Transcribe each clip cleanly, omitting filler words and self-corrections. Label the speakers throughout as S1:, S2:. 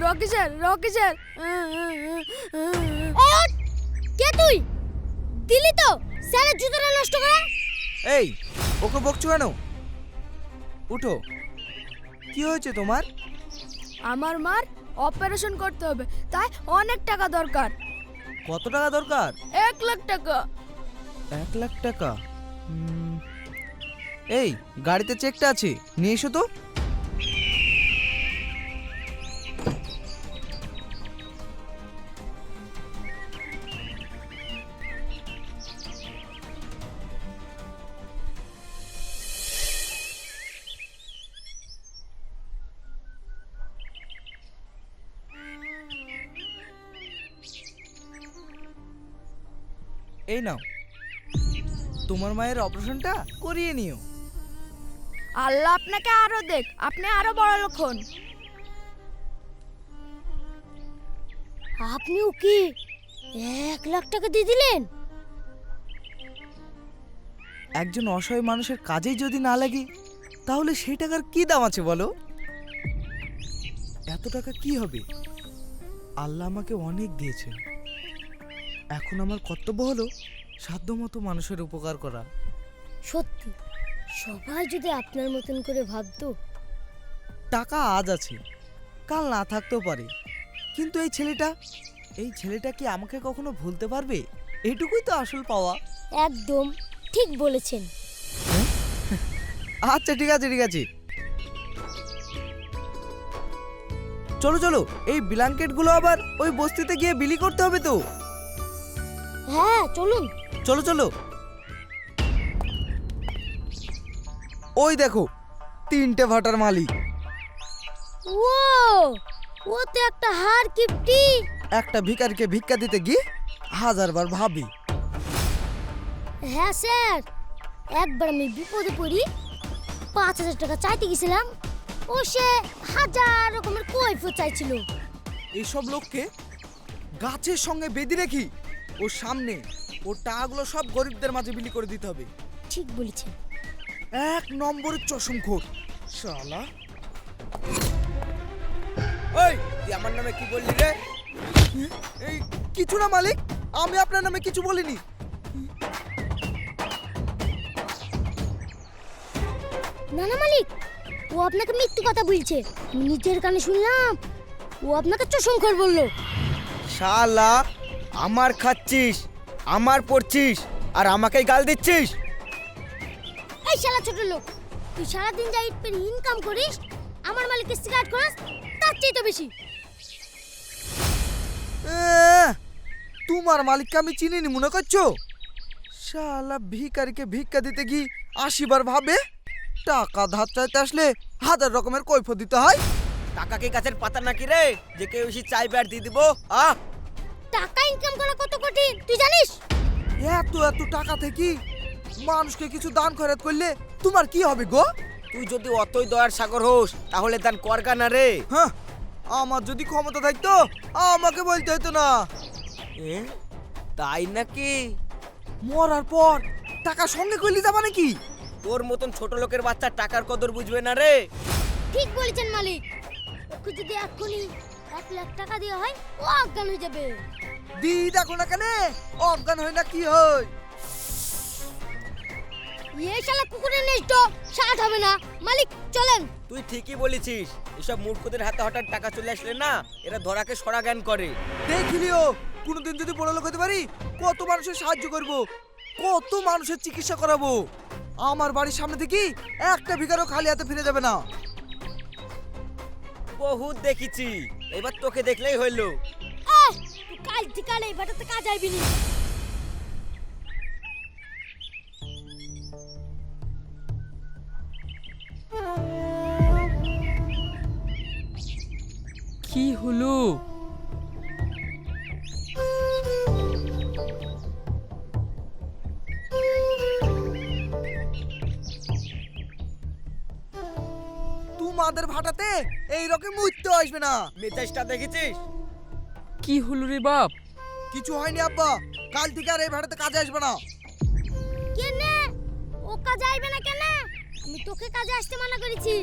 S1: Rocky sir, Rocky sir.
S2: কে তুই? দিলি তো স্যারের জুতোটা নষ্ট করা।
S3: এই, ওকে বকছো কেন? উঠো। কি হয়েছে তোমার?
S1: আমার মার অপারেশন করতে হবে, তাই অনেক টাকা দরকার।
S3: কত টাকা দরকার?
S1: 1,00,000 টাকা।
S3: 1,00,000 টাকা? এই, গাড়িতে চেকটা আছে, নিয়ে এসো তো। এই নাও, তোমার মায়ের অপারেশনটা করিয়ে নিও।
S1: আল্লাহ আপনাকে আরো দেখ, আপনি আরো বড় লোক হন।
S2: আপনি ওকে 1,00,000 টাকা দিয়ে দিলেন?
S3: একজন অসহায় মানুষের কাজেই যদি না লাগে, তাহলে সেই টাকার কি দাম আছে বলো? এত টাকা কি হবে? আল্লাহ আমাকে অনেক দিয়েছেন। এখন আমার কর্তব্য হলো সাধ্যমতো মানুষের উপকার করা।
S2: সত্যি, সবাই যদি আপনার মতন করে ভাবতো।
S3: টাকা আজ আছে, কাল না থাকতেও পারে, কিন্তু এই ছেলেটা কি আমাকে কখনো ভুলতে পারবে? এইটুকুই তো আসল পাওয়া।
S2: একদম ঠিক বলেছেন।
S3: আচ্ছা, ঠিক আছে ঠিক আছে, চলো চলো, এই ব্ল্যাঙ্কেটগুলো আবার ওই বস্তিতে গিয়ে বিলি করতে হবে তো।
S2: হ্যাঁ চলুন।
S3: চলো চলো। ওই দেখো, 3টে ভাটার মালিক।
S2: ও ও তো একটা হার কিপটি।
S3: একটা ভিখারিকে ভিক্ষা দিতে গিয়ে 1000বার ভাবি।
S2: হ্যাঁ স্যার, একবার আমি বিপদে পড়ি 5,000 টাকা চাইতে গেছিলাম, ও সে 1000 রকমের কৈফিয়ত চাইছিল।
S3: এইসব লোককে গাছের সঙ্গে বেঁধে রেখি ওর সামনে ওর টাকাগুলো সব গরিবদের মাঝে বিলি করে দিতে হবে।
S2: ঠিক বলেছেন।
S3: 1 নম্বরের চশমখোর শালা। ওই, তুই আমার নামে কি বললি রে? এই, কিছু না মালিক, আমি আপনার নামে কিছু বলিনি।
S2: না না মালিক, ও আপনাকে মিথ্যে কথা বলছে। আমি নিজের কানে শুনলাম ও আপনাকে চশমখোর বললো।
S3: শালা, আমার খাচ্ছিস, আমার পড়ছিস, আর আমাকেই গাল দিচ্ছিস?
S2: এই শালা ছোট লোক, তুই সারাদিন যা ইট পেরে ইনকাম করিস, আমার মালিককে সিগারেট খরচ তার চেয়ে তো বেশি।
S3: তোমার মালিককে আমি চিনিনি মনে করছো? শালা ভিখারিকে ভিক্ষা দিতে গিয়ে 80 বার ভাবে। টাকা ধার চাইতে আসলে 1000 রকমের কৈফিয়ত দিতে হয়।
S4: টাকা কি গাছের পাতা নাকি রে যে কেউ এসে চাইবে আর দিয়ে দিব?
S2: টাকা ইনকাম করা কত কঠিন তুই জানিস?
S3: এত এত টাকা থেকে মানুষকে কিছু দান খয়রাত করলে তোমার কি হবে গো?
S4: তুই যদি অতই দয়ার সাগর হোস তাহলে দান করগা না রে।
S3: হ্যাঁ, আমার যদি ক্ষমতা থাকতো আমাকে বলতে হতো না।
S4: তাই নাকি?
S3: মরার পর টাকা সঙ্গে করলে যাবা নাকি?
S4: তোর মতন ছোট লোকের বাচ্চা টাকার কদর বুঝবে না রে।
S2: ঠিক বলেছেন মালিক, ওকে যদি এক্ষুনি 1,00,000 টাকা দেওয়া হয় ও অজ্ঞান হয়ে যাবে।
S3: দি দেখো না কেন, অজ্ঞান হয় না কি হয়?
S2: এই শালা কুকুরের নেষ্ট স্বাদ হবে না। মালিক চলেন।
S4: তুই ঠিকই বলেছিস, এসব মূর্খদের হাতে হঠাৎ টাকা চলে আসলে না, এরা ধরাকে সরা জ্ঞান করে।
S3: দেখিলিও, কোনোদিন যদি বড় লোক হতে পারি, কত মানুষের সাহায্য করব, কত মানুষের চিকিৎসা করাবো। আমার বাড়ির সামনে থেকে একটা ভিখারও খালি হাতে ফিরে যাবে না।
S4: বহুত দেখেছি, এবার তোকে দেখলেই হইলো।
S2: তুই কাল থেকে এই বাটাতে কাজ আইবি নি।
S5: কি হলো?
S3: তোমাদের ভাটাতে এইরকম মৃত্যু আসবে না।
S4: মেজাজটা দেখেছিস?
S5: কি হলো রে বাপ?
S3: কিছু হয়নি আব্বা, কাল থেকে আর এই ভাটাতে কাজে আসবে না।
S2: কেনে ও কাজে আইবে না কেন? আমি তোকে কাজে আসতে মানা করেছি,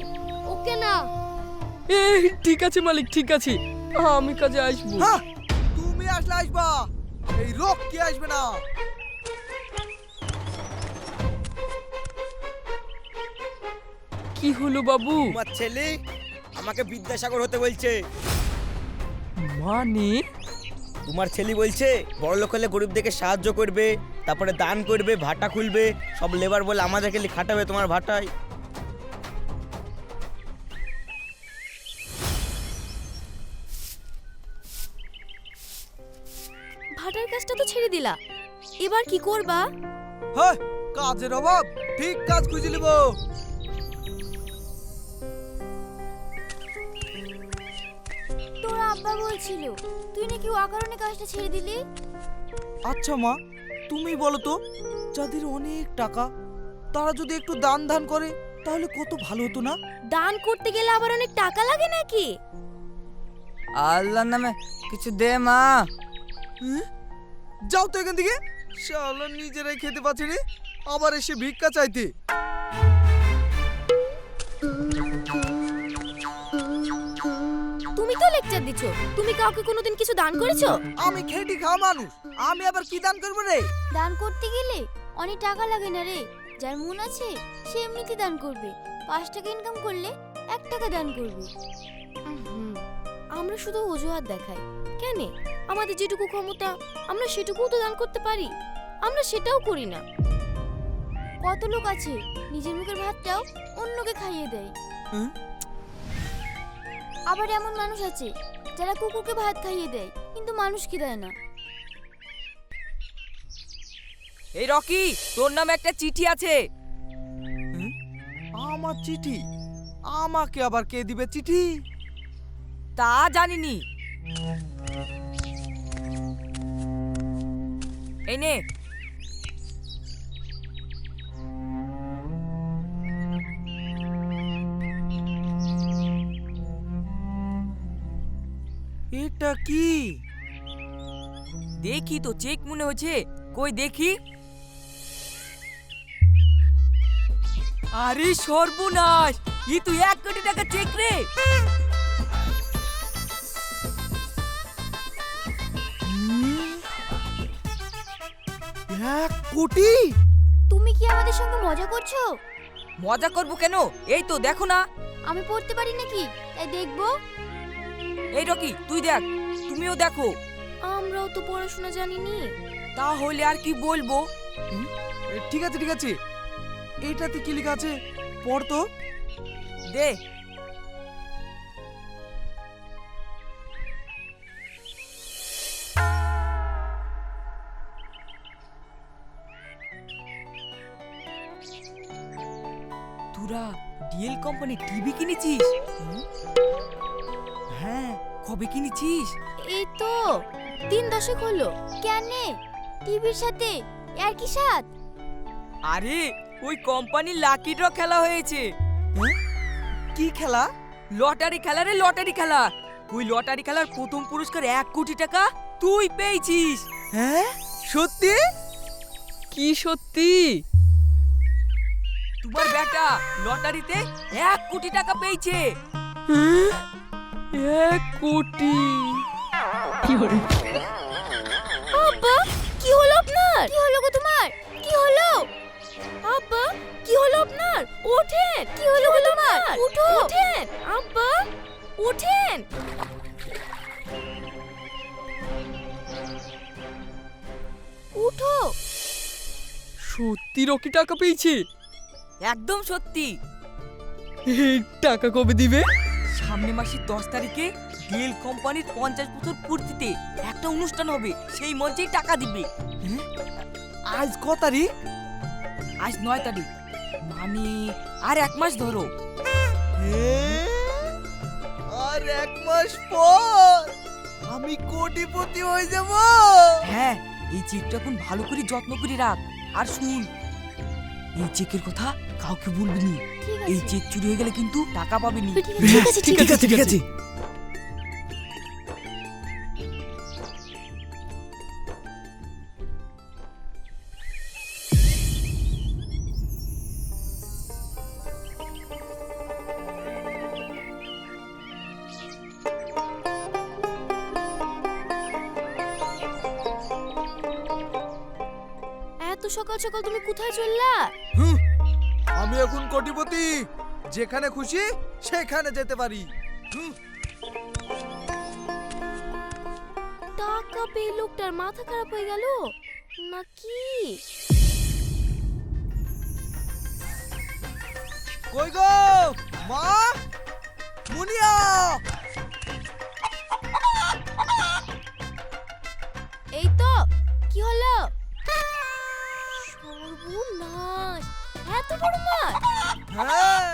S2: ওকে না।
S5: ঠিক আছে মালিক, ঠিক আছে, আমি কাজে আসবো।
S3: হ্যাঁ, তুমি আসলে আসবা, এই রোগ কি আসবে না।
S5: কি হলো বাবু?
S4: তোমার ছেলে আমাকে বিদ্যাসাগর হতে বলছে।
S5: মানে?
S4: তোমার ছেলে বলছে বড় লোক হলে গরিবদেরকে সাহায্য করবে, তারপরে দান করবে, ভাটা খুলবে, সব লেবার বলে আমাদেরকে খাটাবে তোমার ভাটায়।
S1: ভাটার কাজটা তো ছেড়ে দিলা, এবার কি করবা?
S3: হ্যাঁ, কাজের অভাব, ঠিক কাজ খুঁজে নিব।
S2: তোর আব্বা বলছিল তুই নাকি অকারণে কাজটা ছেড়ে দিলি।
S3: আচ্ছা মা, তুমি বলো তো, যাদের অনেক টাকা তারা যদি একটু দান ধান করে তাহলে কত ভালো হতো না?
S1: দান করতে গেলে আবার অনেক টাকা লাগে নাকি?
S6: আল্লাহর নামে কিছু দে মা।
S3: যাও তো এখান থেকে, শালা নিজেরাই খেতে পাচ্ছে রে, আবার এসে ভিক্ষা চাইতে।
S1: তুমি তো লেকচার দিচ্ছ, তুমি কাউকে কোনোদিন কিছু দান করেছো?
S3: আমি খেটি খাওয়া মানুষ, আমি আবার কি দান করবো রে?
S2: দান করতে গেলে অনেক টাকা লাগে না রে, যার মন আছে সে এমনিতে দান করবে। 5 টাকা ইনকাম করলে 1 টাকা দান করবে।
S1: আমরা শুধু অজুহাত দেখাই কেন? আমাদের যেটুকু ক্ষমতা আমরা সেটুকুও তো দান করতে পারি, আমরা সেটাও করি না।
S2: কত লোক আছে নিজের মুখের ভাতটাও অন্যকে খাইয়ে দেয়।
S3: হুম?
S2: আবার এমন মানুষ আছে যারা কুকুরকে ভাত খাইয়ে দেয় কিন্তু মানুষকে দেয় না।
S6: এই রকি, তোর নামে একটা চিঠি আছে।
S3: আমার চিঠি? আমাকে আবার কে দিবে চিঠি?
S6: তা জানিনি। এই নে।
S3: এটা কি?
S6: দেখি তো, চেক মনে হচ্ছে, কই দেখি। আরে সর্বনাশ, ই তুই 1 কোটি টাকা চেক রে।
S3: 1 কোটি?
S2: তুমি কি আমাদের সঙ্গে মজা করছো?
S6: মজা করবো কেন, এই তো দেখো না।
S2: আমি পড়তে পারি নাকি তাই দেখবো?
S6: এই রকি তুই দেখ, তুমিও দেখো।
S1: আমরাও তো পড়াশোনা জানিনি।
S6: তাহলে আর কি বলবো।
S3: ঠিক আছে ঠিক আছে, এটাতে কি লেখা আছে পড় তো।
S6: দে। তোরা ডিএল কোম্পানি টিভি কিনেছিস? হ্যাঁ, কবে কিনেছিস?
S1: এই তো 3 দশক হলো।
S2: কেন টিভির সাথে আর কি সাথ?
S6: আরে ওই কোম্পানির লাকি ড্র খেলা হয়েছে।
S3: কি খেলা?
S6: লটারি খেলা রে, লটারি খেলা। ওই লটারি খেলার প্রথম পুরস্কার 1 কোটি টাকা তুই পেয়েছিস।
S3: হ্যাঁ সত্যি?
S5: কি সত্যি?
S6: তোমার বেটা লটারিতে 1 কোটি টাকা পেয়েছে।
S5: 1 কোটি?
S1: আব্বা কি হলো আপনার?
S2: কি হলো গো তোমার? কি হলো?
S1: আব্বা কি হলো আপনার? ওঠেন।
S2: কি হলো গো তোমার?
S1: উঠো, ওঠেন আব্বা, ওঠেন।
S2: উঠো।
S5: সত্যি রকি টাকা পেয়েছে?
S6: একদম সত্যি।
S5: টাকা কবে দিবে?
S6: সামনে মাসের 10 তারিখে ডিএল কোম্পানির 50 বছর পূর্তিতে একটা অনুষ্ঠান হবে, সেই মঞ্চেই টাকা দিবে।
S3: আজ ক তারিখ?
S6: আজ 9 তারিখ, মানে আর 1 মাস ধরো।
S3: আর 1 মাস পর আমি কোটিপতি হয়ে যাব।
S6: হ্যাঁ, এই চেকটা এখন ভালো করে যত্ন করে রাখ। আর শুন, এই চেকের কথা কাউকে বলবি না।
S2: ঠিক
S6: এই
S2: আছে।
S6: চেক চুরি হয়ে গেলে কিন্তু টাকা পাবি না।
S2: ঠিক আছে ঠিক আছে।
S3: ঠিক আছে।
S1: সকাল সকাল তুমি কোথায় চললা?
S3: হুঁ, আমি এখন কোটিপতি, যেখানে খুশি সেখানে যেতে পারি। হুঁ,
S1: টাকা পেয়ে লোকটার মাথা খারাপ হয়ে গেল নাকি?
S3: কই গো মা, মুনিয়া,
S1: এই তো, কি হলো? সর্বনাশ, এত বড় মাছ!
S3: হ্যাঁ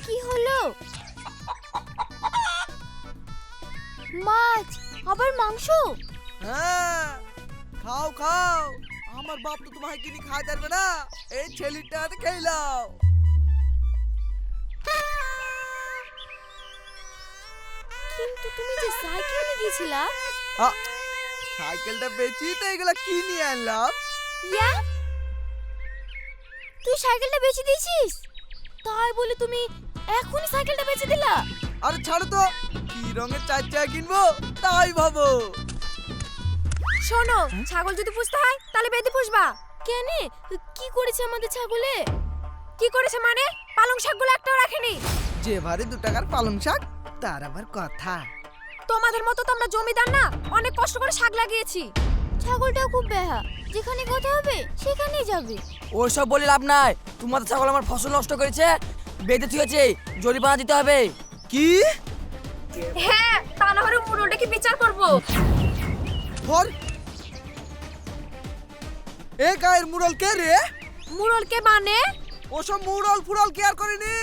S1: কি হলো? মাছ আবার মাংস?
S3: হ্যাঁ, খাও খাও, আমার বাপ তো তোমায় কিনে খাই পারবে না, এই ছেলেটা হাতে খেয়ে নাও।
S1: কিন্তু তুমি যে সাইকেলে গিয়েছিলা।
S3: সাইকেলটা বেচি তো এগুলা কিনে আনলাম।
S1: ইয়া, তুই সাইকেলটা বেচে দিয়েছিস? তাই বলে তুমি এখনই সাইকেলটা বেচে দিলা?
S3: আরে ছাড়ো তো, কি রঙের চার চাকা কিনবো তাই ভাবো।
S1: শোনো, ছাগল যদি পুষতে হয় তাহলে বেঁধে পুষবা। কেন? কি করেছে আমাদের ছাগলে? কি করেছে মানে? পালং শাকগুলো একটাও রাখেনি।
S3: যে ভারে 2 টাকার পালং শাক, তার আবার কথা।
S1: তোমাদের মতো তো আমরা জমিদার না, অনেক কষ্ট করে শাক লাগিয়েছি। ছাগলটাও খুব বেহা, যেখানে কথা হবে সেখানেই যাবে।
S6: ওইসব বলে লাভ নাই। তোমাদের ছাগল আমার ফসল নষ্ট করেছে, বেঁধে থুয়েছে, জরিমানা দিতে হবে।
S3: কি?
S1: হ্যাঁ, তা না হলে মুরলটাকে বিচার করব।
S3: ধর, এ গায়ের মুরল কে রে?
S1: মুরলকে মানে?
S3: ওসব মুরল ফুরল কেয়ার করিনি,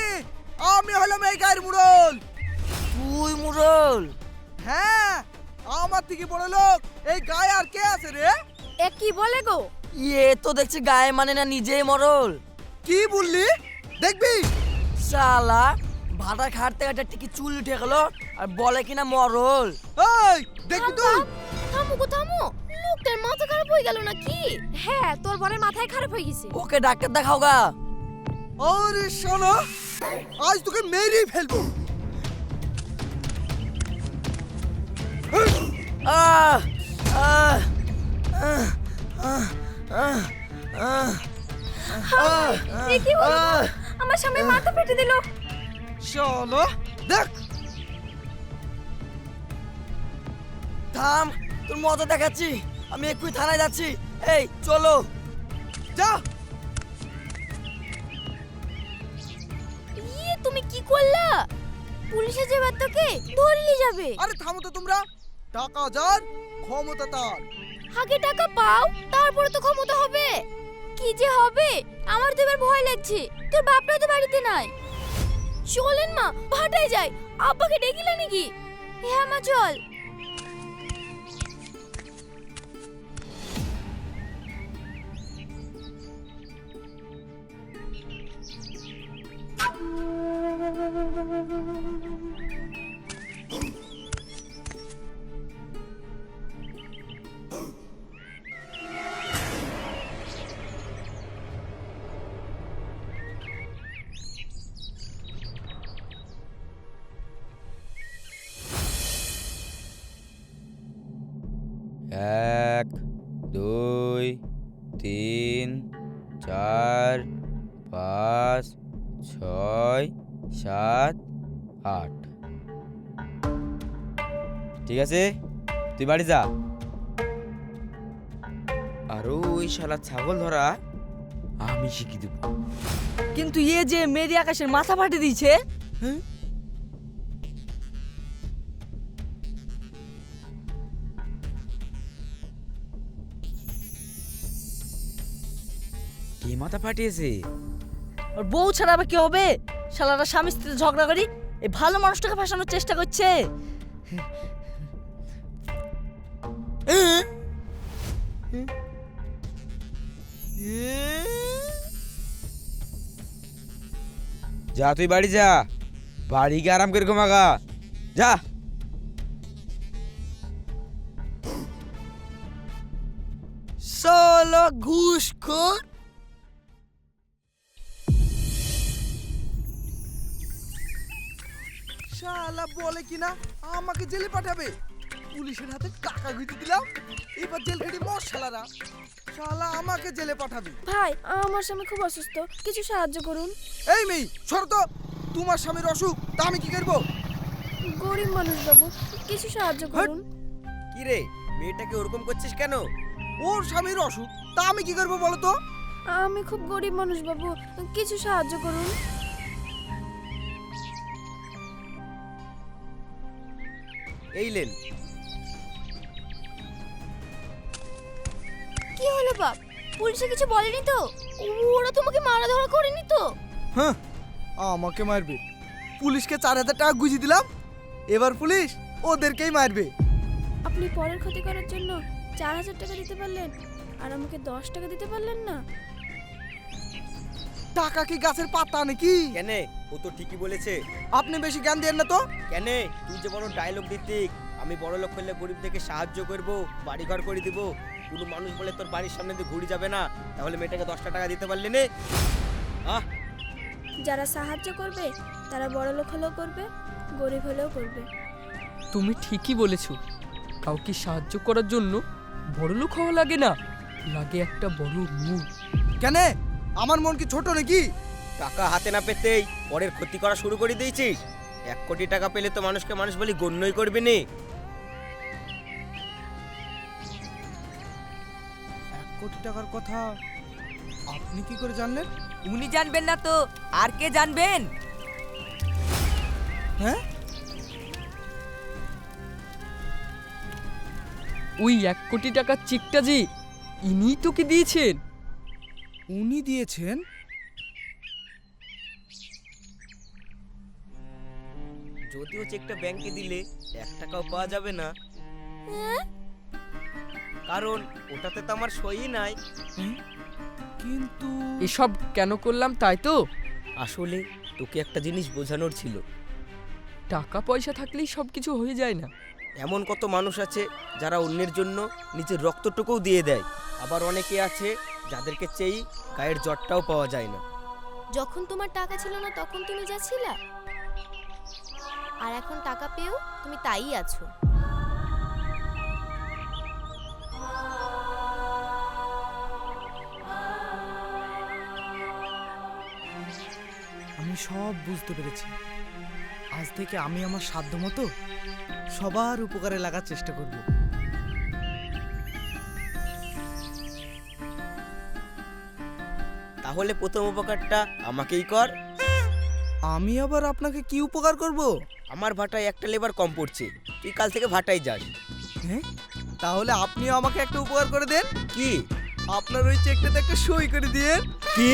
S3: আমি হলাম এই গায়ের মুরল।
S6: তুই মুরল?
S3: হ্যাঁ, আমার থেকে বড় লোক এই গায়ে আর কে আছে রে?
S1: এ কি বলে গো?
S6: ইয়ে তো দেখছি গায়ে মানে না, নিজেই মরল।
S3: কি বললি? দেখবি
S6: শালা ভাটা খাটতে খাটতে টিকি চুল উঠে গেল আর বলে কিনা মরল।
S3: এই দেখবি তুই?
S1: থামো গো থামো, লোকটার মাথা খারাপ হয়ে গেল নাকি? হ্যাঁ, তোর বোনের মাথায় খারাপ হয়ে গেছে।
S6: ওকে ডাক্তার দেখাও গা।
S3: আরে শালা, আজ তোকে মেরেই ফেলবো।
S6: আহ আহ আহ আহ আহ আহ
S1: এ কি হলো? আমার সামনে মাথা ফেটে দিল।
S3: শালা দেখ,
S6: থাম, তোর মজা দেখাচ্ছি। আমি এক্ষুনি থানায় যাচ্ছি। এই চলো।
S3: যা।
S1: ইয়ে, তুমি কি করলা? পুলিশে যাবে তোকে ধরে নিয়ে যাবে।
S3: আরে থামো তো তোমরা, টাকা যার ক্ষমতা তার।
S1: আগে টাকা পাও, তারপরে তো ক্ষমতা হবে। কি যে হবে, আমার তো এবার ভয় লাগছে। তোর বাপটা তো বাড়িতে নাই। চলেন মা, ভাটায় যাই। আব্বাকে ডেকিলা নাকি? হ্যাঁ মা, চল।
S4: এক, দুই, তিন, চার, পাঁচ, ছয়, সাত, আট। ঠিক আছে, তুই বাড়ি যা। আর ওই শালা ছাগল ধরা আমি শিখিয়ে দেবো।
S6: কিন্তু ইয়ে যে মেরি আকাশের মাথা ফাটে দিয়েছে।
S4: কে মাথা ফাটিয়েছে?
S6: আর বউ ছাড়া আবার কি হবে? শালারা স্বামী স্ত্রীতে ঝগড়া করি, এই ভালো মানুষটাকে ফাঁসানোর চেষ্টা করছে।
S4: যা, তুই বাড়ি যা, বাড়ি গিয়ে আরাম করে ঘুমাগা। যা।
S3: শালা ঘুষখোর। শালা বলে কিনা আমাকে জেলে পাঠাবে। পুলিশের হাতে টাকা গুঁজে দিলাম, এবার জেল খেটে মর শালারা। শালা আমাকে জেলে পাঠাবি।
S1: ভাই আমার স্বামী খুব অসুস্থ, কিছু সাহায্য করুন।
S3: এই মেয়ে সর তো, তোমার স্বামীর অসুখ, তা আমি কি করবো?
S1: গরিব মানুষ বাবু, কিছু সাহায্য করুন।
S4: কি রে মেয়েটাকে ওরকম করছিস কেন?
S3: ওর স্বামীর অসুখ, তা আমি কি করবো বলো তো?
S1: আমি খুব গরিব মানুষ বাবু, কিছু সাহায্য করুন।
S4: এই লেন।
S1: কি হলো বাপ, পুলিশে কিছু বলেনি তো? ওরা তোমাকে মারা ধরা করেনি তো?
S3: হ্যাঁ, আমাকে মারবে? পুলিশকে 4000 টাকা গুঁজে দিলাম, এবার পুলিশ ওদেরকেই মারবে।
S1: আপনি পরের ক্ষতি করার জন্য 4000 টাকা দিতে পারলেন, আর আমাকে 10 টাকা দিতে পারলেন না?
S3: টাকা কি গাছের পাতা নাকি?
S4: কেন? ও তো ঠিকই বলেছে।
S3: আপনি বেশি জ্ঞান দেন না তো।
S4: কেন? তুই যে বড় ডায়লগ দিতি, আমি বড় লোক হলে গরিবদেরকে সাহায্য করব, বাড়িঘর করে দিব। কোনো মানুষ বলে তোর বাড়ির সামনে দিয়ে ঘুরে যাবে না, তাহলে মেয়েটাকে 10টা টাকা দিতে পারলি না? আহ,
S1: যারা সাহায্য করবে তারা বড় লোক হলেও করবে, গরিব হলেও করবে।
S5: তুমি ঠিকই বলেছো, কাউকে সাহায্য করার জন্য বড় লোক হওয়া লাগে না, লাগে একটা বড় মন।
S3: কেন? আমার মন কি ছোট নাকি?
S4: টাকা হাতে না পেতেই পরের ক্ষতি করা শুরু করে দিয়েছিস। 1 কোটি টাকা পেলে তো মানুষকে মানুষ বলি গণ্যই করবি না।
S3: 1 কোটি টাকার কথা আপনি কি করে জানলেন?
S6: উনি জানবেন না তো আর কে জানবেন?
S3: হ্যাঁ,
S5: ওই 1 কোটি টাকার চেকটা যে ইনি তোকে দিয়েছেন।
S3: উনি দিয়েছেন?
S4: যদিও চেকটা ব্যাংকে দিলে 1 টাকাও পাওয়া যাবে না, কারণ ওটাতে তো আমার সই নাই।
S3: কিন্তু
S5: এসব কেন করলাম তাই তো?
S4: আসলে তোকে একটা জিনিস বোঝানোর ছিল।
S5: টাকা পয়সা থাকলেই সব কিছু হয়ে যায় না।
S4: এমন কত মানুষ আছে যারা অন্যের জন্য নিজের রক্তটুকুও দিয়ে দেয়, আবার অনেকে আছে যাদেরকে চেয়েই গায়ের জটটাও পাওয়া যায় না।
S1: যখন তোমার টাকা ছিল না তখন তুমি যা ছিলা, আর এখন টাকা পেয়েও তুমি তাই আছো।
S3: আমি সব বুঝতে পেরেছি। আজ থেকে আমি আমার সাধ্যমতো সবার উপকারে লাগার চেষ্টা করব।
S4: তাহলে প্রথম উপকারটা আমাকেই কর।
S3: আমি আবার আপনাকে কি উপকার করব?
S4: আমার ভাটায় একটা লেবার কম পড়ছে, তুই কাল থেকে ভাটায় যাস।
S3: হ্যাঁ, তাহলে আপনিও আমাকে একটা উপকার করে দেন।
S4: কি?
S3: আপনার ওই চেকটাতে একটা সই করে দিয়েন।
S4: কি?